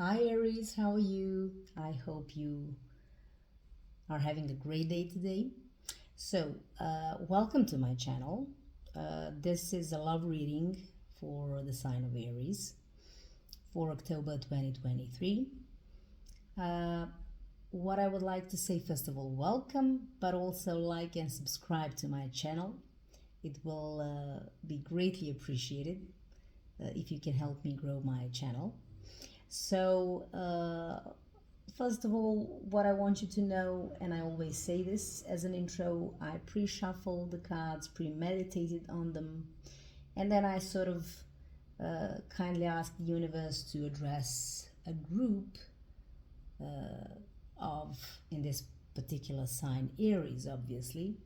Hi Aries, how are you? I hope you are having a great day today. Welcome to my channel. This is a love reading for the sign of Aries for October 2023. Uh, what I would like to say, first of all, welcome, but also like and subscribe to my channel. It will be greatly appreciated if you can help me grow my channel. So, first of all, what I want you to know, and I always say this as an intro, I pre-shuffle the cards, premeditated on them, and then I sort of kindly ask the universe to address a group of, in this particular sign, Aries, obviously,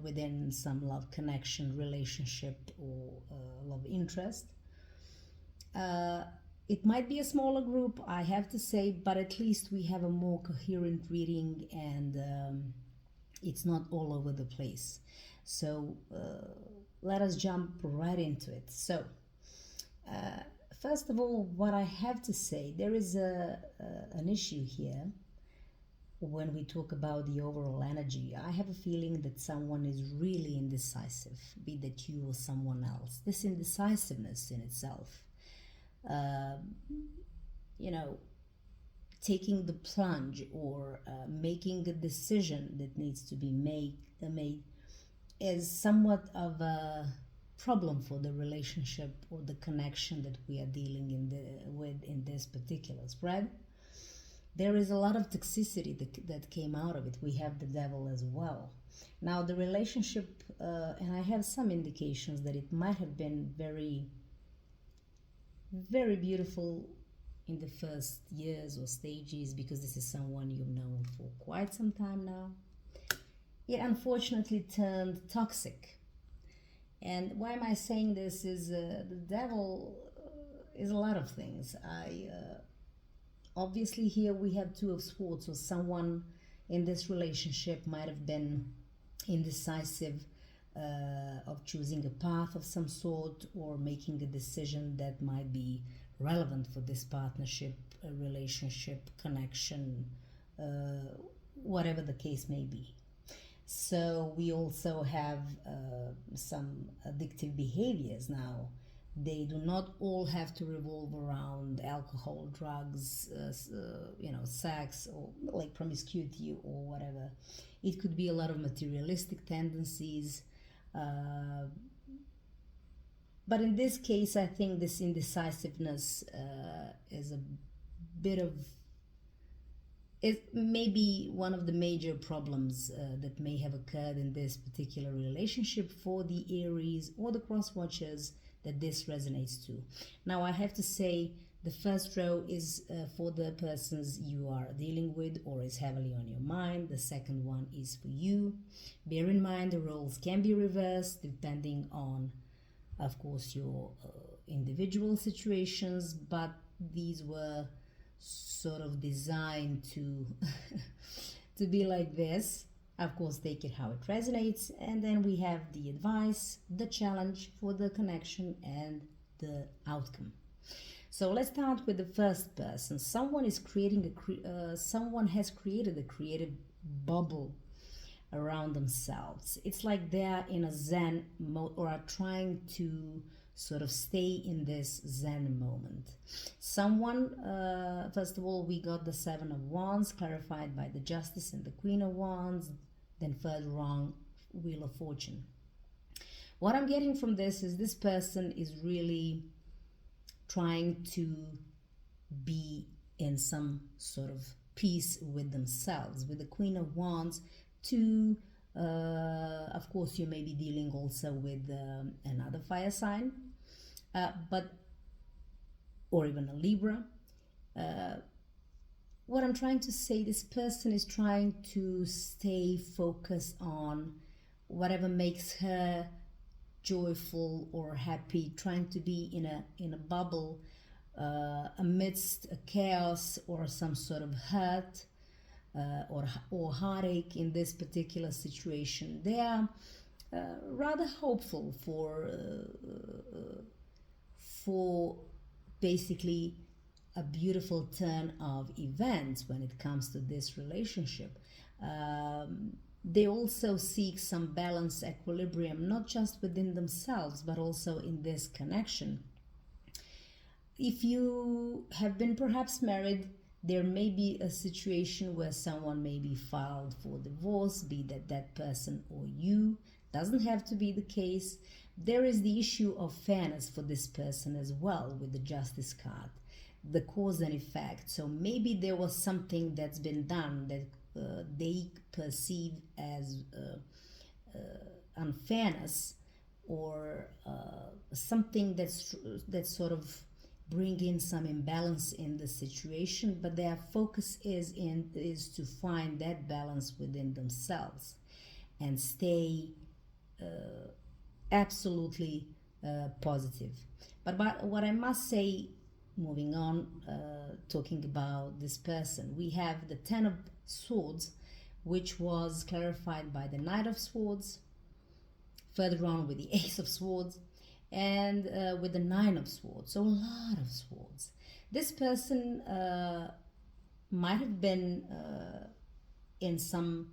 within some love connection, relationship, or love interest. It might be a smaller group, I have to say, but at least we have a more coherent reading and it's not all over the place. So let us jump right into it. So, first of all, what I have to say, there is an issue here when we talk about the overall energy. I have a feeling that someone is really indecisive, be that you or someone else. This indecisiveness in itself, you know, taking the plunge or making a decision that needs to be made is somewhat of a problem for the relationship or the connection that we are dealing with in this particular spread. There is a lot of toxicity that came out of it. We have the devil as well. Now the relationship, and I have some indications that it might have been very, very beautiful in the first years or stages, because this is someone you've known for quite some time now. It unfortunately turned toxic. And why am I saying this is the devil is a lot of things. Obviously here we have Two of Swords, so someone in this relationship might have been indecisive of choosing a path of some sort or making a decision that might be relevant for this partnership, relationship, connection, whatever the case may be. So we also have some addictive behaviors now. They do not all have to revolve around alcohol, drugs, sex, or like promiscuity or whatever. It could be a lot of materialistic tendencies. But in this case, I think this indecisiveness is a bit of, it may be one of the major problems that may have occurred in this particular relationship for the Aries or the cross watchers that this resonates to. Now, I have to say, the first row is for the persons you are dealing with or is heavily on your mind. The second one is for you. Bear in mind the roles can be reversed depending on, of course, your individual situations, but these were sort of designed to to be like this. Of course, take it how it resonates. And then we have the advice, the challenge for the connection, and the outcome. So let's start with the first person. Someone is creating someone has created a creative bubble around themselves. It's like they're in a Zen mode or are trying to sort of stay in this Zen moment. Someone, first of all, we got the Seven of Wands clarified by the Justice and the Queen of Wands, then further wrong, Wheel of Fortune. What I'm getting from this is this person is really trying to be in some sort of peace with themselves. With the Queen of Wands, of course, you may be dealing also with another fire sign, or even a Libra. What I'm trying to say, this person is trying to stay focused on whatever makes her joyful or happy, trying to be in a bubble amidst a chaos or some sort of hurt or heartache in this particular situation. They are rather hopeful for basically a beautiful turn of events when it comes to this relationship. They also seek some balance, equilibrium, not just within themselves, but also in this connection. If you have been perhaps married, there may be a situation where someone may be filed for divorce, be that person or you. Doesn't have to be the case. There is the issue of fairness for this person as well with the justice card, the cause and effect. So maybe there was something that's been done that they perceive as unfairness, or something that's sort of bring in some imbalance in the situation, but their focus is to find that balance within themselves and stay absolutely positive. But what I must say, moving on, talking about this person, we have the Ten of Swords, which was clarified by the Knight of Swords, further on with the Ace of Swords, and with the Nine of Swords. So a lot of swords. This person might have been in some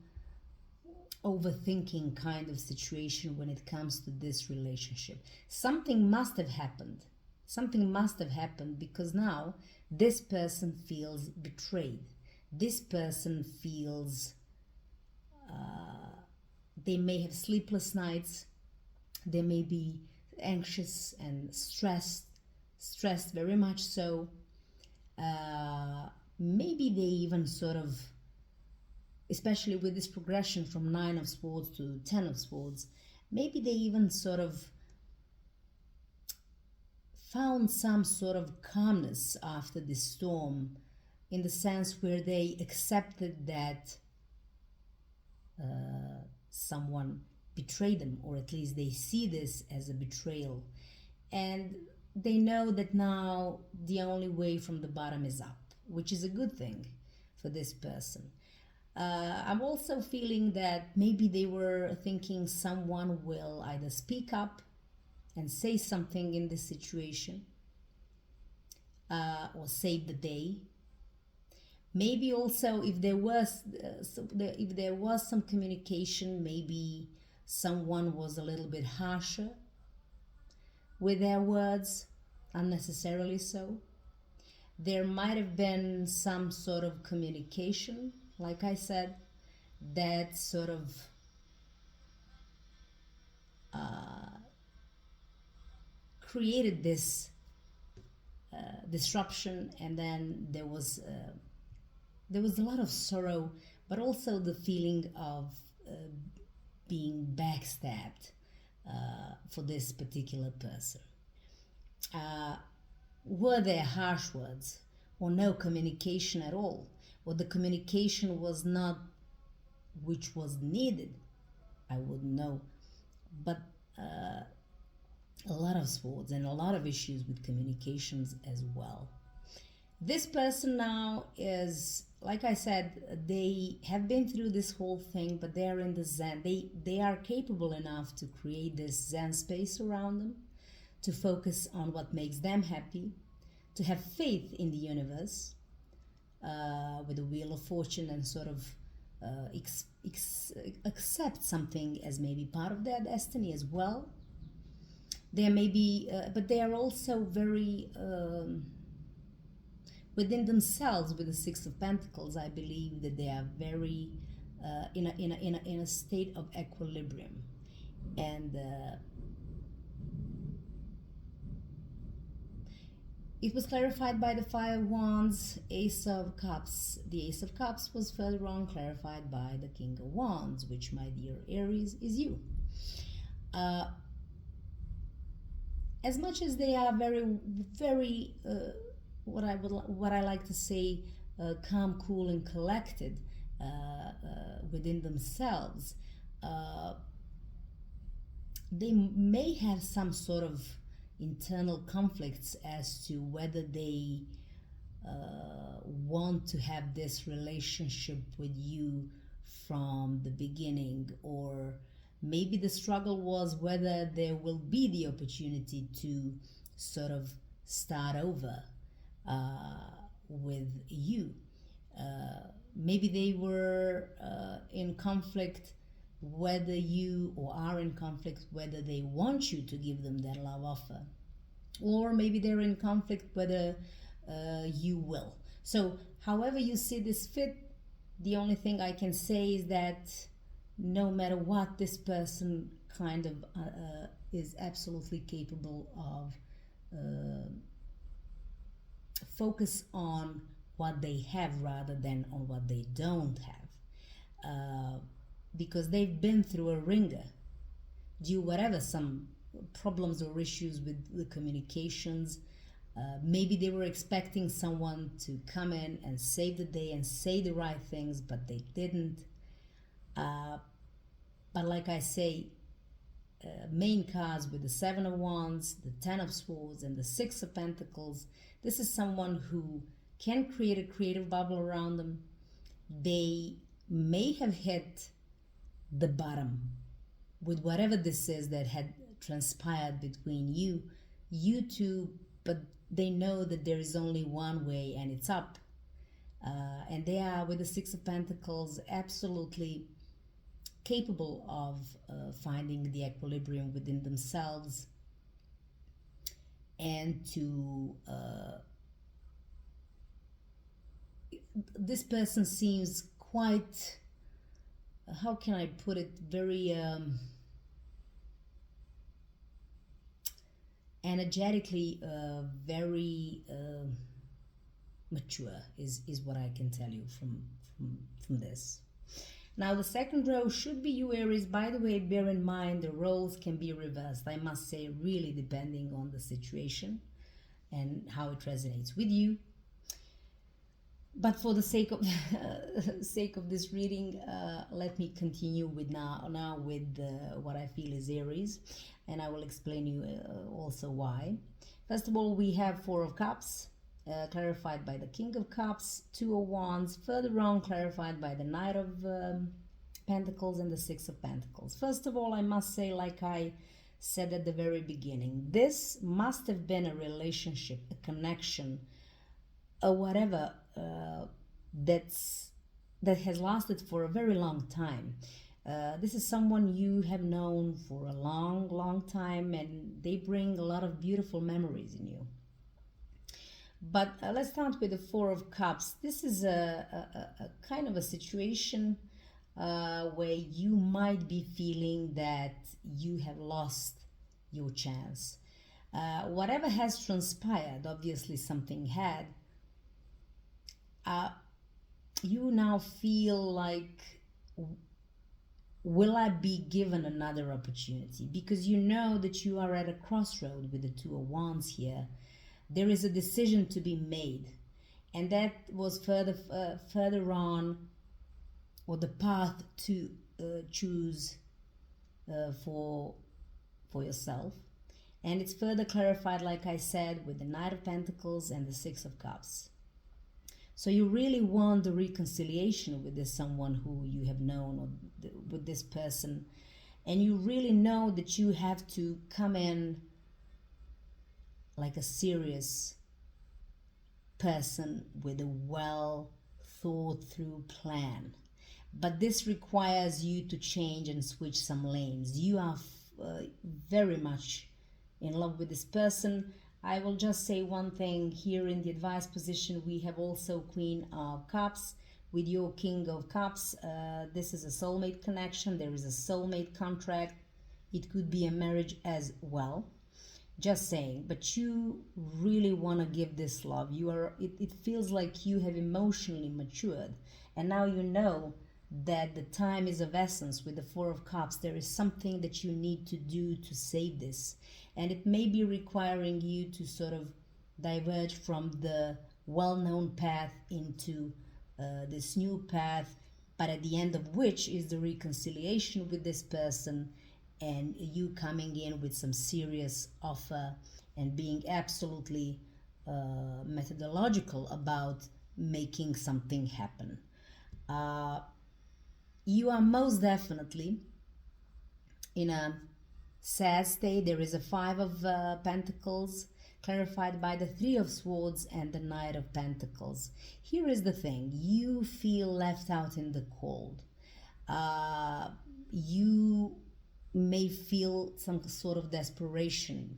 overthinking kind of situation when it comes to this relationship. Something must have happened. Something must have happened, because now this person feels betrayed. This person feels they may have sleepless nights. They may be anxious and stressed very much so. Maybe they even sort of, especially with this progression from Nine of Swords to Ten of Swords, maybe they even sort of found some sort of calmness after this storm, in the sense where they accepted that someone betrayed them, or at least they see this as a betrayal, and they know that now the only way from the bottom is up, which is a good thing for this person. I'm also feeling that maybe they were thinking someone will either speak up and say something in this situation, or save the day. Maybe also if there was some communication, maybe someone was a little bit harsher with their words, unnecessarily so. There might have been some sort of communication, like I said, that sort of created this disruption, and then there was a lot of sorrow, but also the feeling of being backstabbed for this particular person. Were there harsh words, or no communication at all, or the communication was not which was needed? I wouldn't know. But a lot of swords and a lot of issues with communications as well. This person now is, like I said, they have been through this whole thing, but they are in the Zen. They are capable enough to create this Zen space around them, to focus on what makes them happy, to have faith in the universe, with the Wheel of Fortune, and sort of accept something as maybe part of their destiny as well. There may be, but they are also very within themselves. With the Six of Pentacles, I believe that they are very in a state of equilibrium, and it was clarified by the Five of Wands, Ace of Cups. The Ace of Cups was further on clarified by the King of Wands, which, my dear Aries, is you. As much as they are very what I like to say, calm, cool, and collected within themselves, they may have some sort of internal conflicts as to whether they want to have this relationship with you from the beginning, or maybe the struggle was whether there will be the opportunity to sort of start over. with you. Maybe they were in conflict whether you, or are in conflict whether they want you to give them that love offer, or maybe they're in conflict whether you will. So however you see this fit, the only thing I can say is that no matter what, this person kind of is absolutely capable of focus on what they have rather than on what they don't have, because they've been through a ringer due whatever some problems or issues with the communications. Maybe they were expecting someone to come in and save the day and say the right things, but they didn't. But like I say, main cards with the Seven of Wands, the Ten of Swords, and the Six of Pentacles. This is someone who can create a creative bubble around them. They may have hit the bottom with whatever this is that had transpired between you two, but they know that there is only one way and it's up. And they are, with the Six of Pentacles, absolutely capable of finding the equilibrium within themselves and to this person seems quite, how can I put it, very energetically very mature is what I can tell you from this. Now the second row should be you, Aries. By the way, bear in mind the roles can be reversed, I must say, really depending on the situation and how it resonates with you. But for the sake of this reading, let me continue with now with what I feel is Aries, and I will explain you also why. First of all, we have Four of Cups, clarified by the King of Cups, Two of Wands, further on clarified by the Knight of Pentacles and the Six of Pentacles. First of all, I must say, like I said at the very beginning, this must have been a relationship, a connection, or whatever that has lasted for a very long time. This is someone you have known for a long time, and they bring a lot of beautiful memories in you. But let's start with the Four of Cups. This is a kind of a situation where you might be feeling that you have lost your chance. Whatever has transpired, obviously something had, you now feel like, will I be given another opportunity? Because you know that you are at a crossroad with the Two of Wands here. There is a decision to be made, and that was further on, or the path to choose for yourself. And it's further clarified, like I said, with the Knight of Pentacles and the Six of Cups. So you really want the reconciliation with this someone who you have known, or with this person, and you really know that you have to come in like a serious person with a well thought through plan. But this requires you to change and switch some lanes. You are very much in love with this person. I will just say one thing here. In the advice position, we have also Queen of Cups with your King of Cups. This is a soulmate connection. There is a soulmate contract. It could be a marriage as well. Just saying. But you really want to give this love. It feels like you have emotionally matured, and now you know that the time is of essence. With the Four of Cups, there is something that you need to do to save this, and it may be requiring you to sort of diverge from the well-known path into this new path, but at the end of which is the reconciliation with this person, and you coming in with some serious offer and being absolutely methodological about making something happen. You are most definitely in a sad state. There is a Five of Pentacles clarified by the Three of Swords and the Knight of Pentacles. Here is the thing: you feel left out in the cold. You may feel some sort of desperation.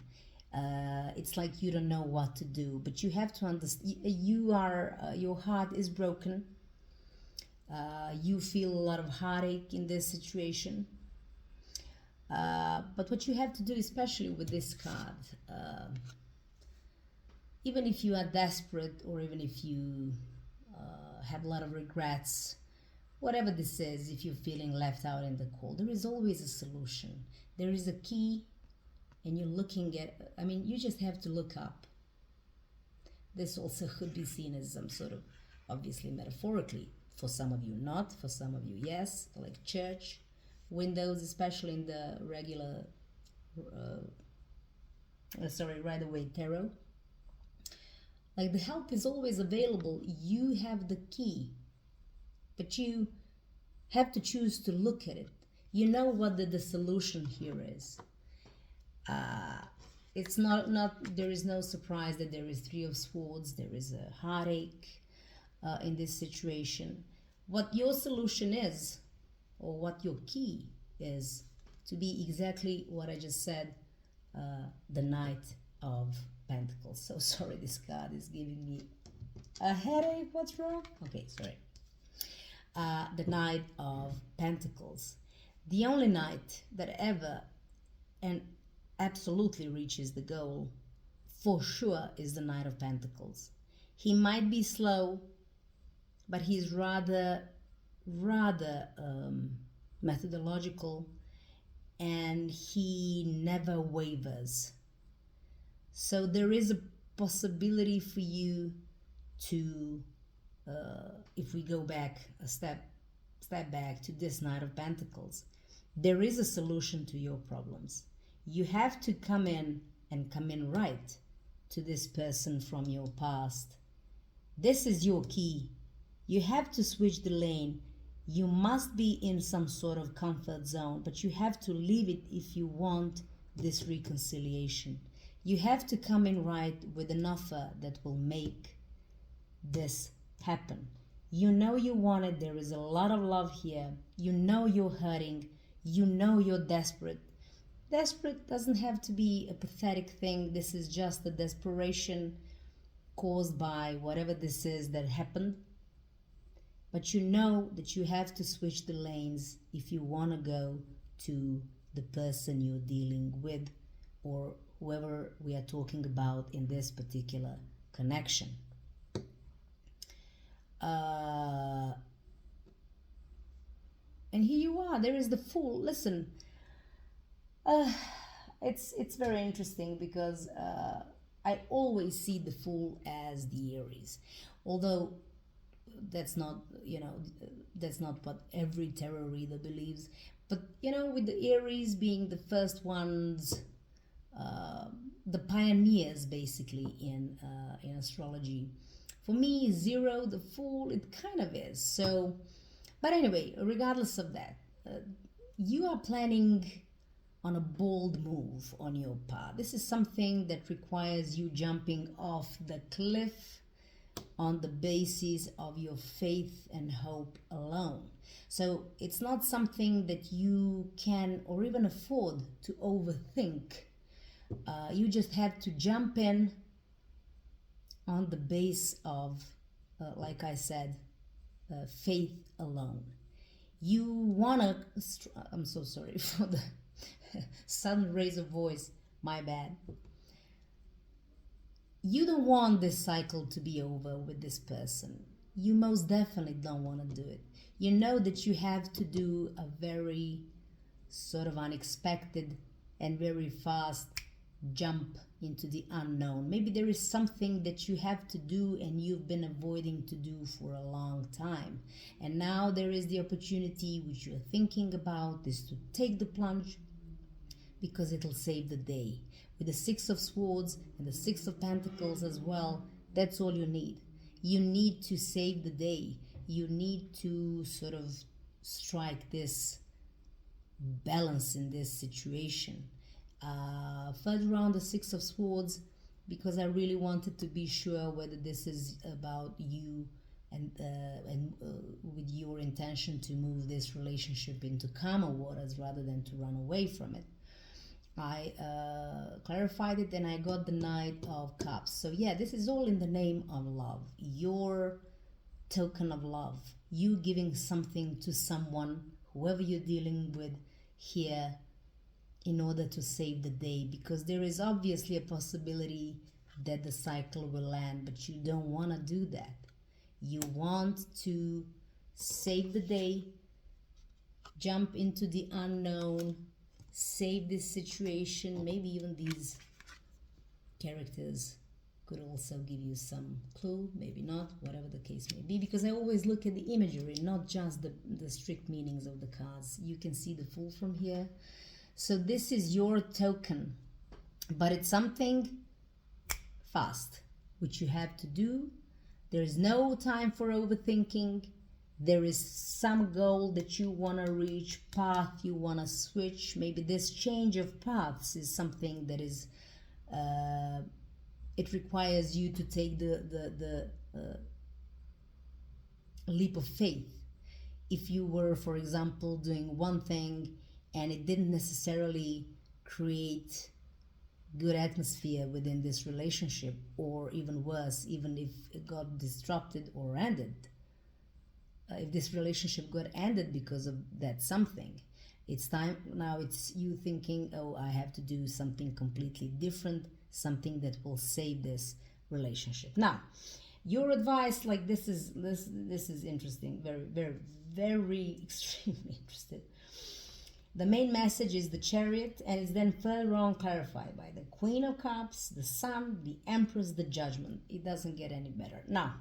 It's like you don't know what to do, but you have to understand your heart is broken. You feel a lot of heartache in this situation. But what you have to do, especially with this card, even if you are desperate, or even if you have a lot of regrets, whatever this is, if you're feeling left out in the cold, there is always a solution. There is a key, and you're looking at, you just have to look up. This also could be seen as some sort of, obviously metaphorically, for some of you not, for some of you yes, like church windows, especially in the regular Rider-Waite tarot. Like, the help is always available. You have the key, but you have to choose to look at it. You know what the solution here is. It's not there is no surprise that there is Three of Swords. There is a heartache in this situation. What your solution is, or what your key is, to be exactly what I just said, the Knight of Pentacles. So sorry, this card is giving me a headache. What's wrong? Okay, sorry. The Knight of Pentacles. The only knight that ever and absolutely reaches the goal, for sure, is the Knight of Pentacles. He might be slow, but he's rather methodological, and he never wavers. So there is a possibility for you to, if we go back a step back to this Knight of Pentacles, there is a solution to your problems. You have to come in right to this person from your past. This is your key. You have to switch the lane. You must be in some sort of comfort zone, but you have to leave it if you want this reconciliation. You have to come in right with an offer that will make this happen. You know you want it. There is a lot of love here. You know you're hurting. You know you're desperate. Desperate doesn't have to be a pathetic thing. This is just a desperation caused by whatever this is that happened. But you know that you have to switch the lanes if you want to go to the person you're dealing with, or whoever we are talking about in this particular connection. And here you are. There is the Fool. Listen, it's very interesting because I always see the Fool as the Aries, although that's not what every tarot reader believes. But with the Aries being the first ones, the pioneers basically in astrology, for me, Zero, the Fool, it kind of is. So, but anyway, regardless of that, you are planning on a bold move on your path. This is something that requires you jumping off the cliff on the basis of your faith and hope alone. So it's not something that you can or even afford to overthink. You just have to jump in on the base of, like I said, faith alone. You want to, I'm so sorry for the sudden raise of voice, my bad. You don't want this cycle to be over with this person. You most definitely don't want to do it. You know that you have to do a very sort of unexpected and very fast jump into the unknown. Maybe there is something that you have to do and you've been avoiding to do for a long time. And now there is the opportunity which you're thinking about is to take the plunge, because it'll save the day. With the Six of Swords and the Six of Pentacles as well, that's all you need. You need to save the day. You need to sort of strike this balance in this situation. Further on, the Six of Swords, because I really wanted to be sure whether this is about you and with your intention to move this relationship into calmer waters rather than to run away from it. I clarified it and I got the Knight of Cups. So yeah, this is all in the name of love. Your token of love. You giving something to someone, whoever you're dealing with here, in order to save the day, because there is obviously a possibility that the cycle will end, but you don't want to do that. You want to save the day, jump into the unknown, save this situation. Maybe even these characters could also give you some clue, maybe not, whatever the case may be, because I always look at the imagery, not just the strict meanings of the cards. You can see the Fool from here. So this is your token, but it's something fast, which you have to do. There is no time for overthinking. There is some goal that you want to reach, path you want to switch. Maybe this change of paths is something that is, it requires you to take the leap of faith. If you were, for example, doing one thing and it didn't necessarily create good atmosphere within this relationship, or even worse, even if it got disrupted or ended, if this relationship got ended because of that something, it's time now, it's you thinking, oh, I have to do something completely different, something that will save this relationship. Now, your advice, like this is interesting, very extremely interested. The main message is the Chariot, and it's then further on clarified by the Queen of Cups, the Sun, the Empress, the Judgment. It doesn't get any better. Now,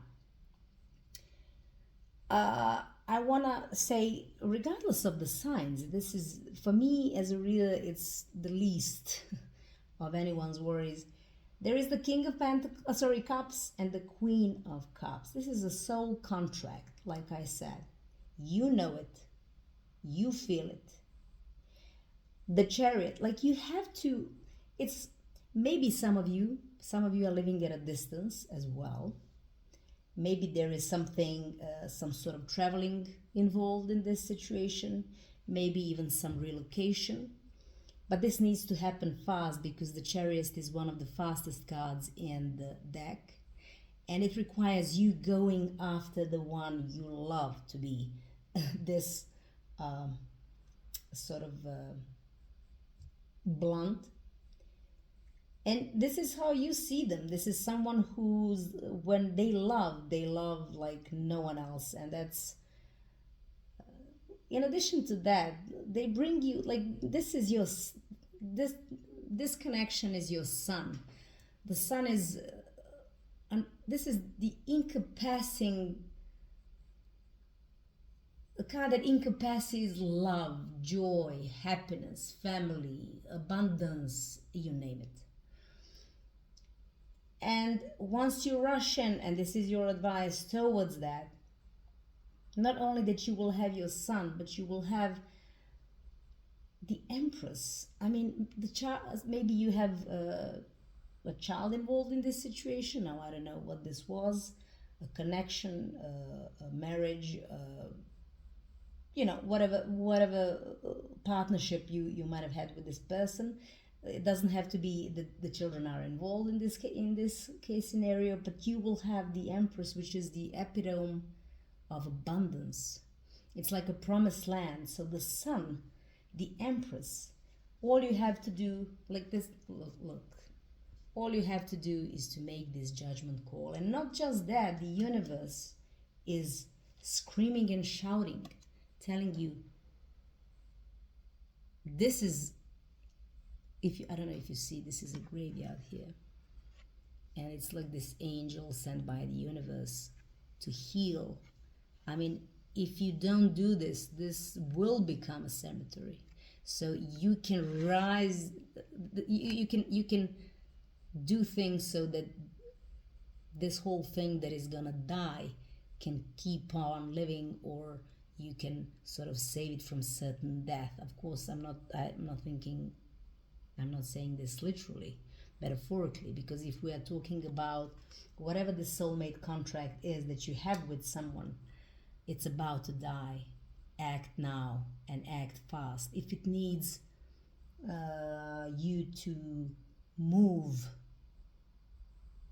I want to say, regardless of the signs, this is, for me as a reader, it's the least of anyone's worries. There is the King of Cups and the Queen of Cups. This is a soul contract, like I said. You know it. You feel it. The Chariot, like you have to, it's maybe some of you are living at a distance as well. Maybe there is something, some sort of traveling involved in this situation, maybe even some relocation. But this needs to happen fast, because the Chariot is one of the fastest cards in the deck. And it requires you going after the one you love to be this sort of blunt. And this is how you see them. This is someone who's, when they love like no one else. And that's, in addition to that, they bring you, like, this is your, this connection is your sun. The sun is, this is the encompassing, a card that encompasses love, joy, happiness, family, abundance, you name it. And once you rush in, and this is your advice towards that, not only that you will have your sun, but you will have the Empress. I mean, the child, maybe you have a child involved in this situation. Now, I don't know what this was, a connection, a marriage, you know, whatever partnership you might have had with this person. It doesn't have to be that the children are involved in this case scenario, but you will have the Empress, which is the epitome of abundance. It's like a promised land. So the sun, the Empress, all you have to do, like this, look, all you have to do is to make this judgment call. And not just that, the universe is screaming and shouting, telling you, this is, if you, I don't know if you see, this is a graveyard here, and it's like this angel sent by the universe to heal. I mean, if you don't do this, this will become a cemetery. So you can rise, you can do things so that this whole thing that is gonna die can keep on living, or you can sort of save it from certain death. Of course, I'm not saying this literally, metaphorically, because if we are talking about whatever the soulmate contract is that you have with someone, it's about to die. Act now and act fast. If it needs you to move,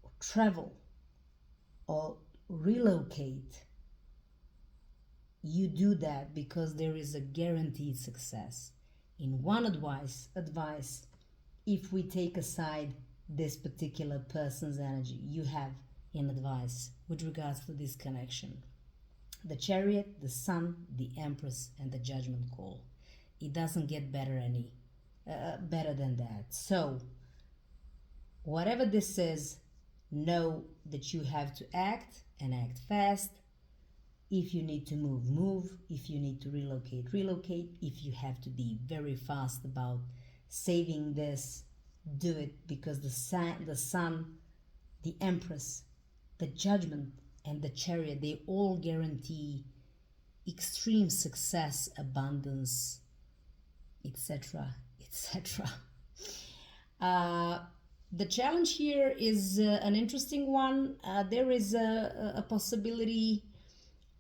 or travel, or relocate, you do that, because there is a guaranteed success. In one advice, if we take aside this particular person's energy, you have in advice with regards to this connection: the Chariot, the Sun, the Empress, and the Judgment Call. It doesn't get better than that. So whatever this is, know that you have to act, and act fast. If you need to move, move. If you need to relocate, relocate. If you have to be very fast about saving this, do it, because the sun, the Empress, the Judgment, and the Chariot, they all guarantee extreme success, abundance, etc., etc. The challenge here is an interesting one. There is a possibility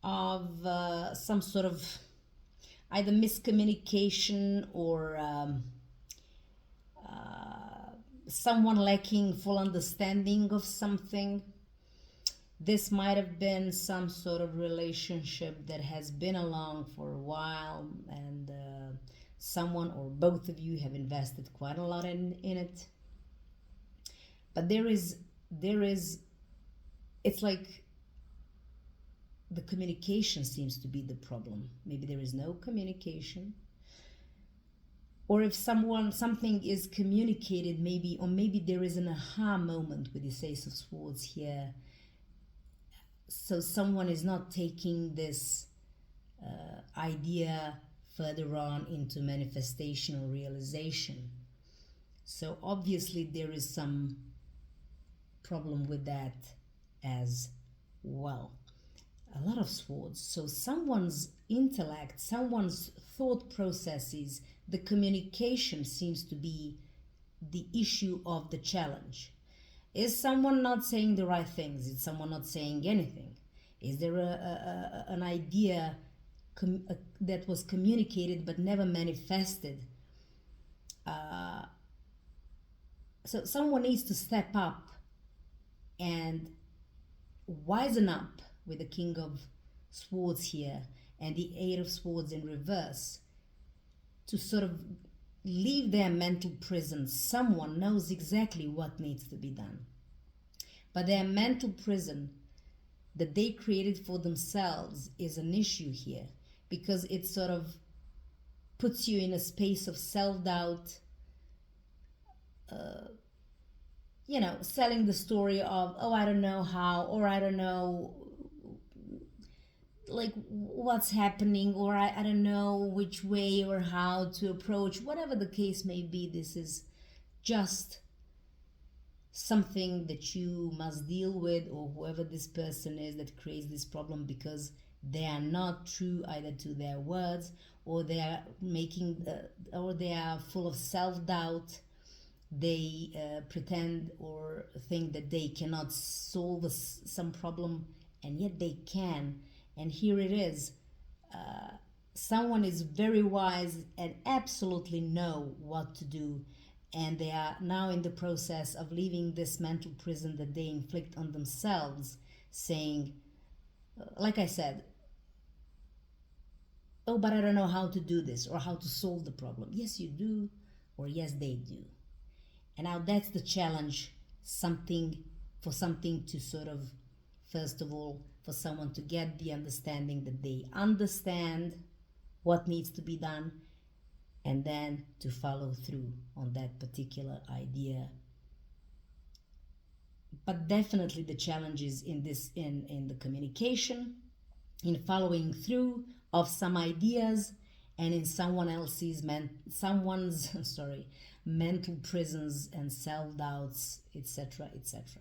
of some sort of either miscommunication, or someone lacking full understanding of something. This might have been some sort of relationship that has been along for a while, and someone or both of you have invested quite a lot in it. But there is, it's like the communication seems to be the problem. Maybe there is no communication, or if something is communicated, maybe, or maybe there is an aha moment with this Ace of Swords here. So someone is not taking this idea further on into manifestation or realization. So obviously there is some problem with that as well. A lot of swords. So someone's intellect, someone's thought processes, the communication seems to be the issue of the challenge. Is someone not saying the right things? Is someone not saying anything? Is there an idea that was communicated but never manifested? So someone needs to step up and wisen up, with the King of Swords here and the Eight of Swords in reverse, to sort of leave their mental prison. Someone knows exactly what needs to be done, but their mental prison that they created for themselves is an issue here, because it sort of puts you in a space of self-doubt, selling the story of, oh, I don't know how, or I don't know like what's happening, or I don't know which way or how to approach, whatever the case may be. This is just something that you must deal with, or whoever this person is that creates this problem, because they are not true either to their words, or they are or they are full of self-doubt. They pretend or think that they cannot solve some problem, and yet they can. And here it is. Someone is very wise and absolutely know what to do, and they are now in the process of leaving this mental prison that they inflict on themselves, saying, like I said, oh, but I don't know how to do this or how to solve the problem. Yes, you do, or yes, they do. And now that's the challenge, something to sort of, first of all, for someone to get the understanding that they understand what needs to be done, and then to follow through on that particular idea. But definitely the challenge is in the communication, in following through of some ideas, and in someone's mental prisons and self-doubts, etc., etc.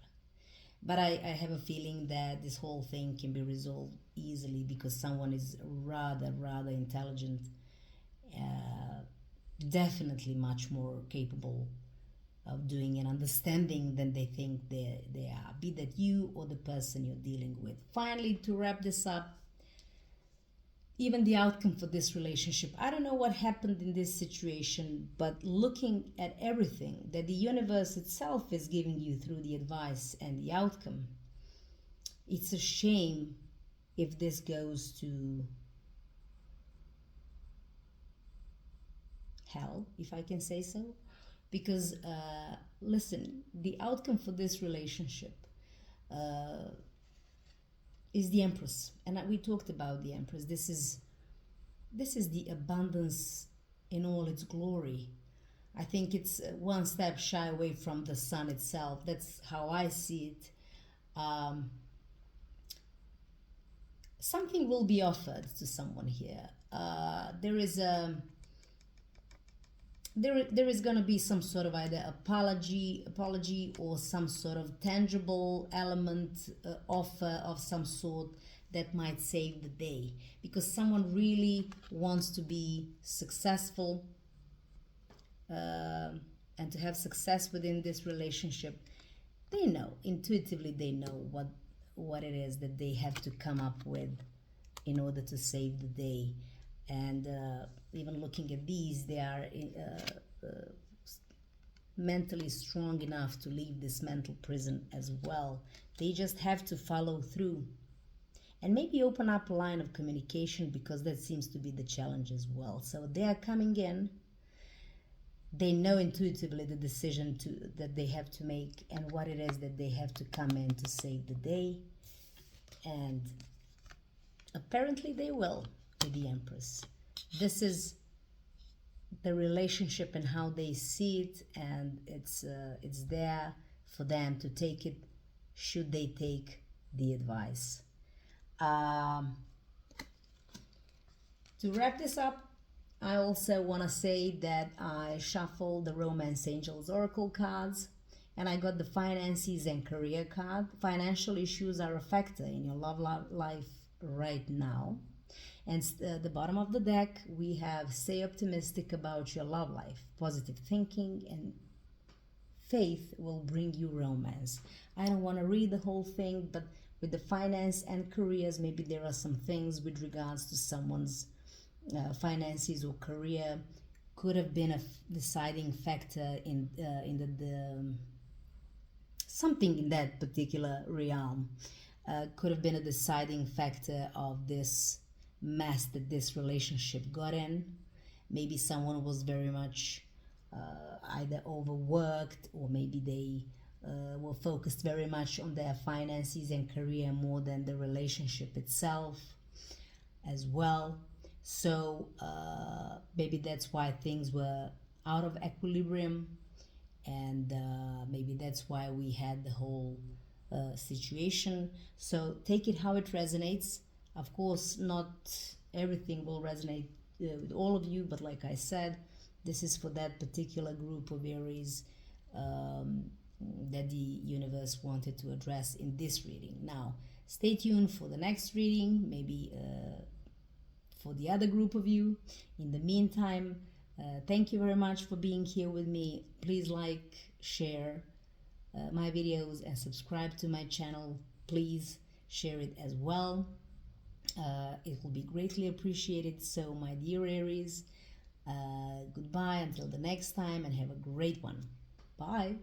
But I have a feeling that this whole thing can be resolved easily, because someone is rather intelligent, definitely much more capable of doing and understanding than they think they are, be that you or the person you're dealing with. Finally, to wrap this up, even the outcome for this relationship, I don't know what happened in this situation, but looking at everything that the universe itself is giving you through the advice and the outcome, it's a shame if this goes to hell, if I can say so. Because listen, the outcome for this relationship is the Empress, and we talked about the Empress. This is the abundance in all its glory. I think it's one step shy away from the sun itself. That's how I see it. Something will be offered to someone here. There is going to be some sort of either apology or some sort of tangible element, offer of some sort that might save the day, because someone really wants to be successful, and to have success within this relationship. They know intuitively, they know what it is that they have to come up with in order to save the day. And even looking at these, they are mentally strong enough to leave this mental prison as well. They just have to follow through and maybe open up a line of communication, because that seems to be the challenge as well. So they are coming in. They know intuitively the decision that they have to make and what it is that they have to come in to save the day. And apparently they will, with the Empress. This is the relationship and how they see it, and it's there for them to take it, should they take the advice. To wrap this up, I also want to say that I shuffled the Romance Angels Oracle cards, and I got the Finances and Career card. Financial issues are a factor in your love life right now. And the bottom of the deck, we have stay optimistic about your love life. Positive thinking and faith will bring you romance. I don't want to read the whole thing, but with the finance and careers, maybe there are some things with regards to someone's finances or career could have been a deciding factor in the something in that particular realm. Could have been a deciding factor of this mess that this relationship got in. Maybe someone was very much either overworked, or maybe they were focused very much on their finances and career more than the relationship itself as well. So maybe that's why things were out of equilibrium, and maybe that's why we had the whole situation. So take it how it resonates. Of course, not everything will resonate with all of you, but like I said, this is for that particular group of Aries that the universe wanted to address in this reading. Now, stay tuned for the next reading, maybe for the other group of you. In the meantime, thank you very much for being here with me. Please like, share my videos, and subscribe to my channel. Please share it as well. It will be greatly appreciated. So my dear Aries, goodbye until the next time, and have a great one. Bye.